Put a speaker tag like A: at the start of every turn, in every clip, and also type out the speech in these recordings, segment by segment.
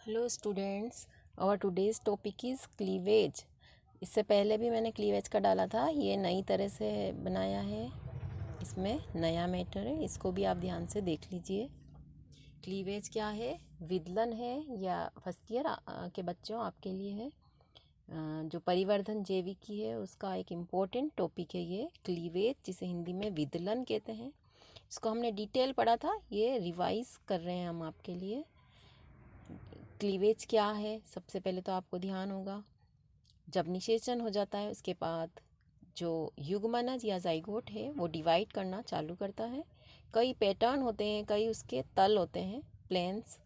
A: Hello students, और today's topic is cleavage. इससे पहले भी मैंने क्लीवेज का डाला था, ये नई तरह से बनाया है, इसमें नया मैटर है, इसको भी आप ध्यान से देख लीजिए। क्लीवेज क्या है? विदलन है या फर्स्ट ईयर के बच्चों आपके लिए है। जो परिवर्धन जैविकी है उसका एक इम्पोर्टेंट टॉपिक है ये क्लीवेज, जिसे हिंदी में विदलन कहते हैं। इसको हमने डिटेल पढ़ा था, ये रिवाइज कर रहे हैं हम आपके लिए। क्लीवेज क्या है? सबसे पहले तो आपको ध्यान होगा, जब निषेचन हो जाता है उसके बाद जो युग्मनज या जाइगोट है वो डिवाइड करना चालू करता है। कई पैटर्न होते हैं, कई उसके तल होते हैं, प्लेन्स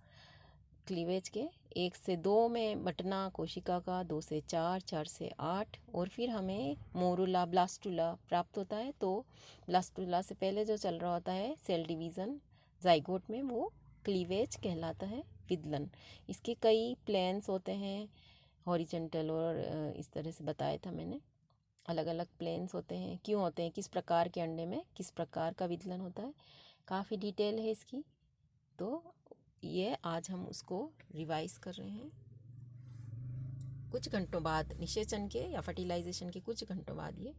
A: क्लीवेज के। 1 से 2 में बटना कोशिका का, 2 से 4, 4 से 8, और फिर हमें मोरूला ब्लास्टुला प्राप्त होता है। तो ब्लास्टुला से पहले जो चल रहा होता है सेल डिवीज़न जाइगोट में, वो क्लीवेज कहलाता है, विदलन। इसके कई प्लेन्स होते हैं, हॉरिजेंटल और इस तरह से बताया था मैंने, अलग अलग प्लेन्स होते हैं। क्यों होते हैं, किस प्रकार के अंडे में किस प्रकार का विदलन होता है, काफ़ी डिटेल है इसकी। तो ये आज हम उसको रिवाइज कर रहे हैं। कुछ घंटों बाद निषेचन के या फर्टिलाइजेशन के कुछ घंटों बाद ये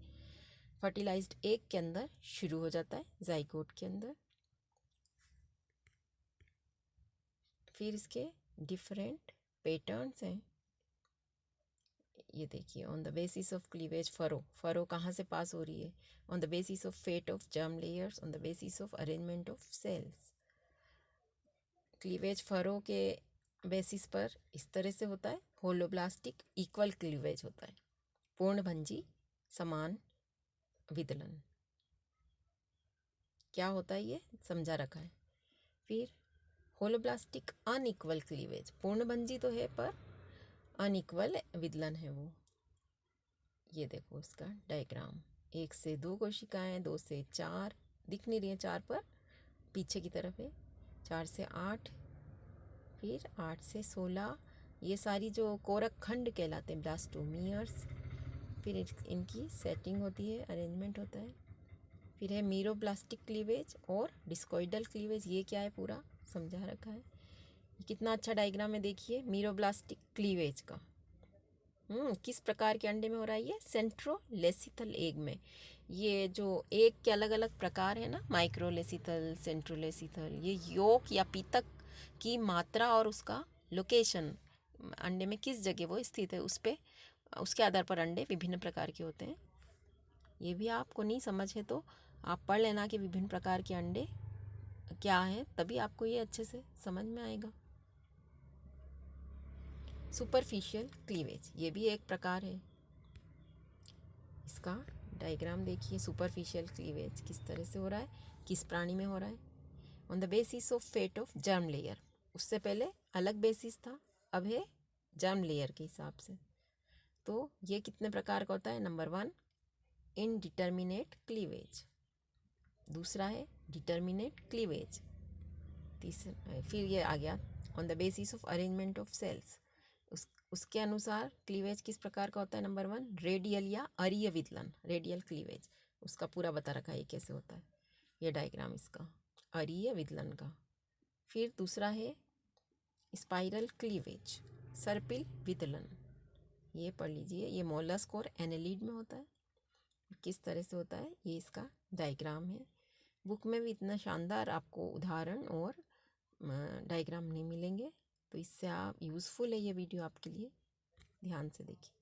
A: फर्टिलाइज्ड एग के अंदर शुरू हो जाता है, जाइगोट के अंदर। फिर इसके डिफरेंट पैटर्न्स हैं, ये देखिए। On the basis of cleavage furrow कहाँ से पास हो रही है? On the basis of fate of germ layers, on the basis of arrangement of cells. Cleavage furrow के बेसिस पर इस तरह से होता है, होलोब्लास्टिक इक्वल क्लीवेज होता है, पूर्णभंजी समान विदलन। क्या होता है ये समझा रखा है। फिर होलोब्लास्टिक अनइक्वल क्लीवेज, पूर्णभंजी तो है पर अनइक्वल विदलन है वो। ये देखो इसका डायग्राम, 1 से 2 कोशिकाएं, 2 से 4 दिख नहीं रही है, 4 पर पीछे की तरफ है, 4 से 8, फिर 8 से 16। ये सारी जो कोरक खंड कहलाते हैं, ब्लास्टोमियर्स। फिर इनकी सेटिंग होती है, अरेंजमेंट होता है। फिर है मीरोब्लास्टिक क्लीवेज और डिस्कोइडल क्लीवेज। ये क्या है पूरा समझा रखा है, कितना अच्छा डायग्राम है, देखिए मीरोब्लास्टिक क्लीवेज का। किस प्रकार के अंडे में हो रहा है ये? सेंट्रोलेसिथल एग में। ये जो एग के अलग अलग प्रकार है ना, माइक्रोलेसिथल, सेंट्रोलेसिथल, ये योक या पीतक की मात्रा और उसका लोकेशन, अंडे में किस जगह वो स्थित है, उस पे उसके आधार पर अंडे विभिन्न प्रकार के होते हैं। ये भी आपको नहीं समझ है तो आप पढ़ लेना कि विभिन्न प्रकार के अंडे क्या हैं, तभी आपको ये अच्छे से समझ में आएगा। सुपरफिशियल क्लीवेज ये भी एक प्रकार है, इसका डायग्राम देखिए। सुपरफिशियल क्लीवेज किस तरह से हो रहा है, किस प्राणी में हो रहा है? On the basis of fate of germ layer. उससे पहले अलग बेसिस था, अब है जर्म लेयर के हिसाब से। तो ये कितने प्रकार का होता है? नंबर 1 इनडिटर्मिनेट क्लीवेज, दूसरा है डिटर्मिनेट क्लीवेज, तीसरा फिर ये आ गया on the basis of arrangement of cells. उसके अनुसार क्लीवेज किस प्रकार का होता है? नंबर 1 रेडियल या अरीय विदलन, रेडियल क्लीवेज, उसका पूरा बता रखा है ये कैसे होता है, ये डायग्राम इसका अरीय विदलन का। फिर दूसरा है स्पाइरल क्लीवेज, सर्पिल विदलन, ये पढ़ लीजिए। ये मोलस्क और एनेलिड में होता है, किस तरह से होता है ये इसका डायग्राम है। बुक में भी इतना शानदार आपको उदाहरण और डायग्राम नहीं मिलेंगे, तो इससे आप यूज़फुल है ये वीडियो आपके लिए, ध्यान से देखिए।